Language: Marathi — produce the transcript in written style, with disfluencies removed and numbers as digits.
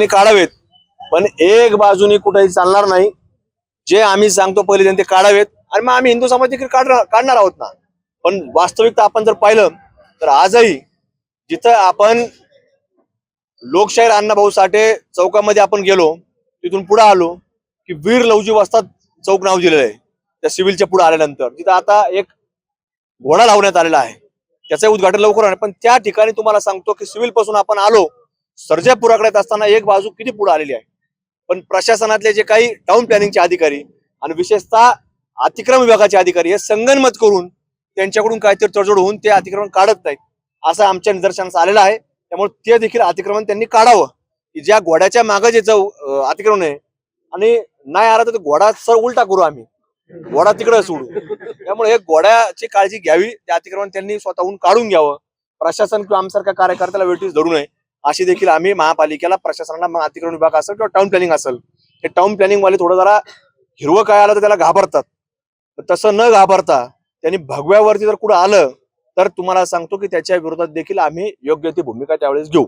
काढावेत, पण एक बाजूनी कुठेही चालणार नाही. जे आम्ही सांगतो पहिले त्यांनी ते काढावेत आणि मग आम्ही हिंदू समाज देखील काढणार आहोत ना. पण वास्तविकता आपण जर पाहिलं तर आजही जिथं आपण लोकशाहीर अण्णाभाऊ साठे चौकामध्ये आपण गेलो, तिथून पुढे आलो की वीर लवजी वस्ताद चौक नाव दिलेलं आहे. त्या सिव्हिलच्या पुढे आल्यानंतर तिथं आता एक घोडा लावण्यात आलेला आहे. त्याचं उद्घाटन लवकर होणार. पण त्या ठिकाणी तुम्हाला सांगतो की सिव्हिल पासून आपण आलो, सर्जापुराकडे असताना एक बाजू किती पुढे आलेली आहे. पण प्रशासनातले जे काही टाउन प्लॅनिंगचे अधिकारी आणि विशेषतः अतिक्रमण विभागाचे अधिकारी हे संगनमत करून त्यांच्याकडून काहीतरी तडजोड होऊन ते अतिक्रमण काढत नाहीत असं आमच्या निदर्शनास आलेलं आहे. त्यामुळे ते देखील अतिक्रमण त्यांनी काढावं, की ज्या घोड्याच्या मागे जे अतिक्रमण आहे आणि नाही आला तर घोडा सर उलटा करू, आम्ही घोडा तिकडे सोडू. त्यामुळे हे घोड्याची काळजी घ्यावी, त्या अतिक्रमण त्यांनी स्वतःहून काढून घ्यावं. प्रशासन किंवा आमसारख्या कार्यकर्त्याला वेटीस धरू नये अशी देखील आम्ही महापालिकेला, प्रशासनाला, अतिक्रमण विभाग असेल किंवा टाउन प्लॅनिंग असेल, हे टाउन प्लॅनिंग वाले थोडं जरा हिरवं काय आलं तर त्याला घाबरतात. तसं न घाबरता त्यांनी भगव्यावरती जर कुठं आलं तर तुम्हाला सांगतो की त्याच्या विरोधात देखील आम्ही योग्य ती भूमिका त्यावेळेस घेऊ.